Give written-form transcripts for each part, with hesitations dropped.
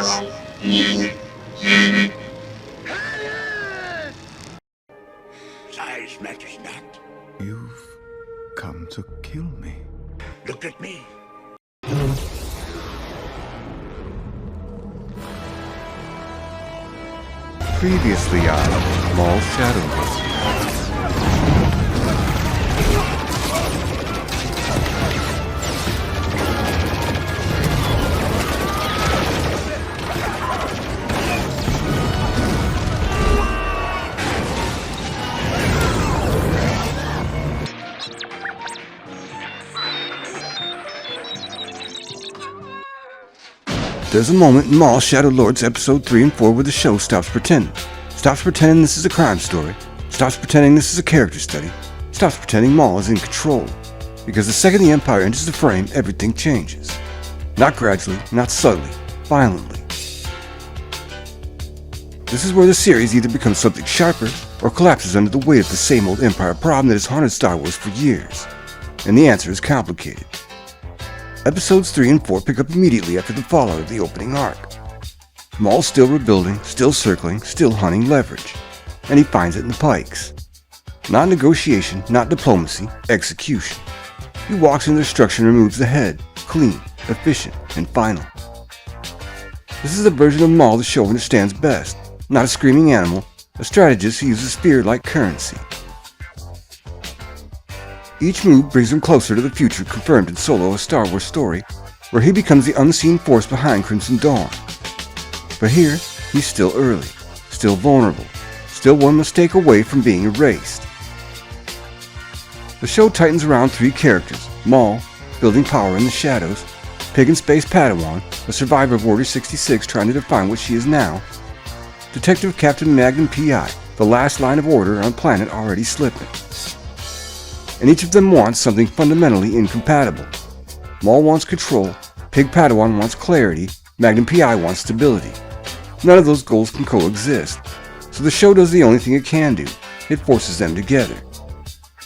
Size matters not. You've come to kill me. Look at me. Previously on Maul Shadowless. There's a moment in Maul Shadow Lords episode 3 and 4 where the show stops pretending. Stops pretending this is a crime story. Stops pretending this is a character study. Stops pretending Maul is in control. Because the second the Empire enters the frame, everything changes. Not gradually, not subtly, violently. This is where the series either becomes something sharper or collapses under the weight of the same old Empire problem that has haunted Star Wars for years. And the answer is complicated. Episodes 3 and 4 pick up immediately after the fallout of the opening arc. Maul's still rebuilding, still circling, still hunting leverage. And he finds it in the pikes. Not negotiation, not diplomacy, execution. He walks into the structure and removes the head, clean, efficient, and final. This is the version of Maul the show understands best. Not a screaming animal, a strategist who uses fear like currency. Each move brings him closer to the future confirmed in Solo, a Star Wars story, where he becomes the unseen force behind Crimson Dawn. But here, he's still early, still vulnerable, still one mistake away from being erased. The show tightens around 3 characters: Maul, building power in the shadows; Pig in Space Padawan, a survivor of Order 66 trying to define what she is now; Detective Captain Magnum P.I., the last line of order on a planet already slipping. And each of them wants something fundamentally incompatible. Maul wants control, Pig Padawan wants clarity, Magnum P.I. wants stability. None of those goals can coexist, so the show does the only thing it can do: it forces them together.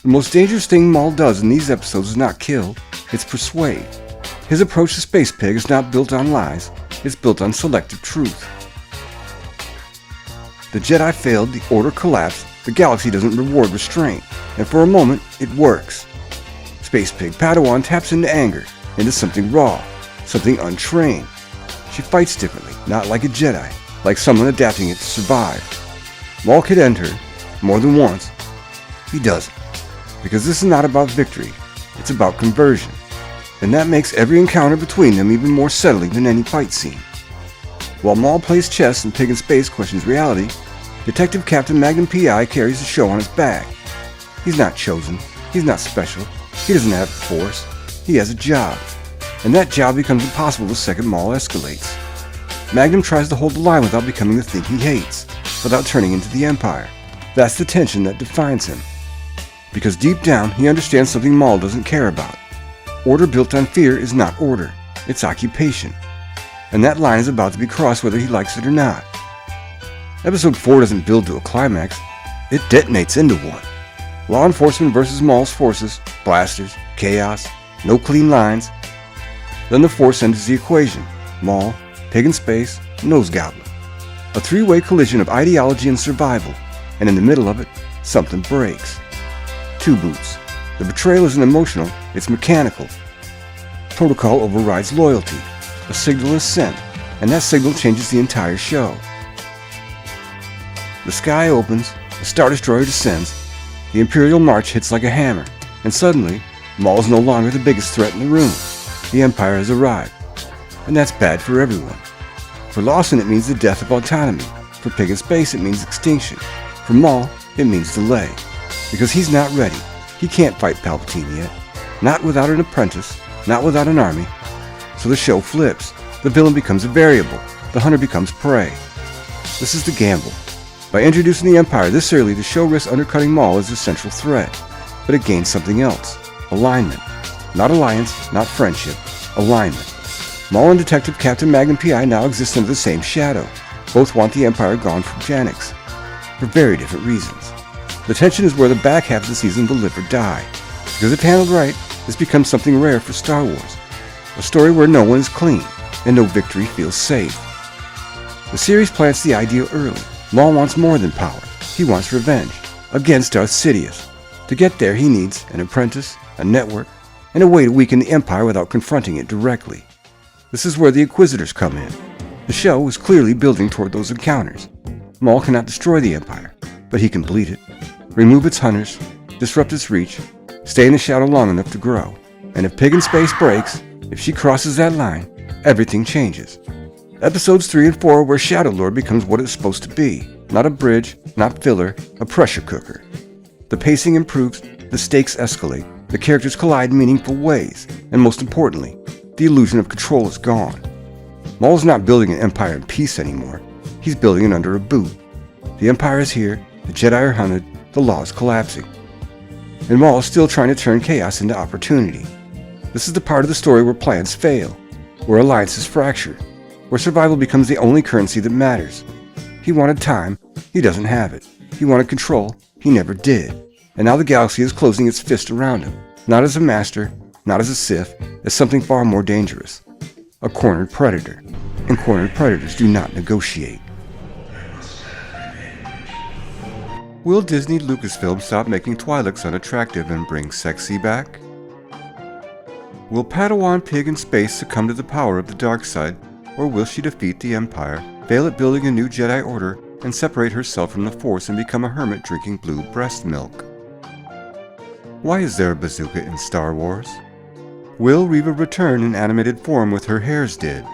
The most dangerous thing Maul does in these episodes is not kill, it's persuade. His approach to Space Pig is not built on lies, it's built on selective truth. The Jedi failed, the Order collapsed, the galaxy doesn't reward restraint, and for a moment, it works. Space Pig Padawan taps into anger, into something raw, something untrained. She fights differently, not like a Jedi, like someone adapting it to survive. Maul could end her, more than once. He doesn't, because this is not about victory, it's about conversion, and that makes every encounter between them even more settling than any fight scene. While Maul plays chess and Pig in Space questions reality, Detective Captain Magnum P.I. carries the show on his back. He's not chosen, he's not special, he doesn't have a force, he has a job. And that job becomes impossible the second Maul escalates. Magnum tries to hold the line without becoming the thing he hates, without turning into the Empire. That's the tension that defines him. Because deep down, he understands something Maul doesn't care about. Order built on fear is not order, it's occupation. And that line is about to be crossed whether he likes it or not. Episode 4 doesn't build to a climax, it detonates into one. Law enforcement versus Maul's forces, blasters, chaos, no clean lines. Then the Force enters the equation: Maul, Pig in Space, Nose Goblin. A 3-way collision of ideology and survival, and in the middle of it, something breaks. 2 boots. The betrayal isn't emotional, it's mechanical. Protocol overrides loyalty. A signal is sent, and that signal changes the entire show. The sky opens, the Star Destroyer descends, the Imperial March hits like a hammer, and suddenly, Maul is no longer the biggest threat in the room. The Empire has arrived. And that's bad for everyone. For Lawson, it means the death of autonomy. For Pig in Space, it means extinction. For Maul, it means delay. Because he's not ready. He can't fight Palpatine yet. Not without an apprentice, not without an army. So the show flips. The villain becomes a variable. The hunter becomes prey. This is the gamble. By introducing the Empire this early, the show risks undercutting Maul as the central threat. But it gains something else. Alignment. Not alliance, not friendship. Alignment. Maul and Detective Captain Magnum P.I. now exist under the same shadow. Both want the Empire gone from Janex. For very different reasons. The tension is where the back half of the season will live or die. Because if handled right, this becomes something rare for Star Wars. A story where no one is clean, and no victory feels safe. The series plants the idea early. Maul wants more than power. He wants revenge. Against Darth Sidious. To get there, he needs an apprentice, a network, and a way to weaken the Empire without confronting it directly. This is where the Inquisitors come in. The show is clearly building toward those encounters. Maul cannot destroy the Empire, but he can bleed it, remove its hunters, disrupt its reach, stay in the shadow long enough to grow. And if Pig in Space breaks, if she crosses that line, everything changes. Episodes 3 and 4 are where Shadow Lord becomes what it's supposed to be. Not a bridge, not filler, a pressure cooker. The pacing improves, the stakes escalate, the characters collide in meaningful ways, and most importantly, the illusion of control is gone. Maul's not building an empire in peace anymore. He's building it under a boot. The Empire is here, the Jedi are hunted, the law is collapsing. And Maul is still trying to turn chaos into opportunity. This is the part of the story where plans fail, where alliances fracture, where survival becomes the only currency that matters. He wanted time, he doesn't have it. He wanted control, he never did. And now the galaxy is closing its fist around him, not as a master, not as a Sith, as something far more dangerous. A cornered predator. And cornered predators do not negotiate. Will Disney Lucasfilm stop making Twi'leks unattractive and bring sexy back? Will Padawan Pig in Space succumb to the power of the dark side, or will she defeat the Empire, fail at building a new Jedi Order, and separate herself from the Force and become a hermit drinking blue breast milk? Why is there a bazooka in Star Wars? Will Reva return in animated form with her hairs did?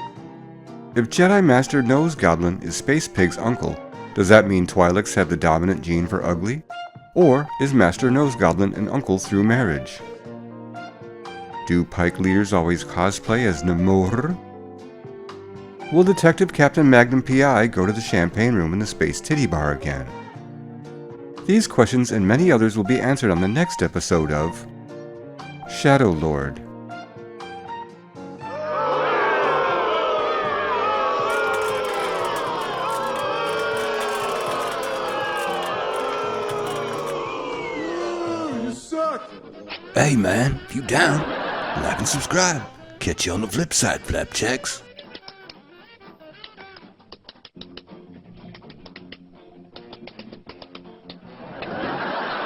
If Jedi Master Nose Goblin is Space Pig's uncle, does that mean Twi'leks have the dominant gene for ugly? Or is Master Nose Goblin an uncle through marriage? Do Pike leaders always cosplay as Namor? Will Detective Captain Magnum P.I. go to the champagne room in the Space Titty Bar again? These questions and many others will be answered on the next episode of Shadow Lord. Hey man, if you down, like and subscribe. Catch you on the flip side, flapjacks.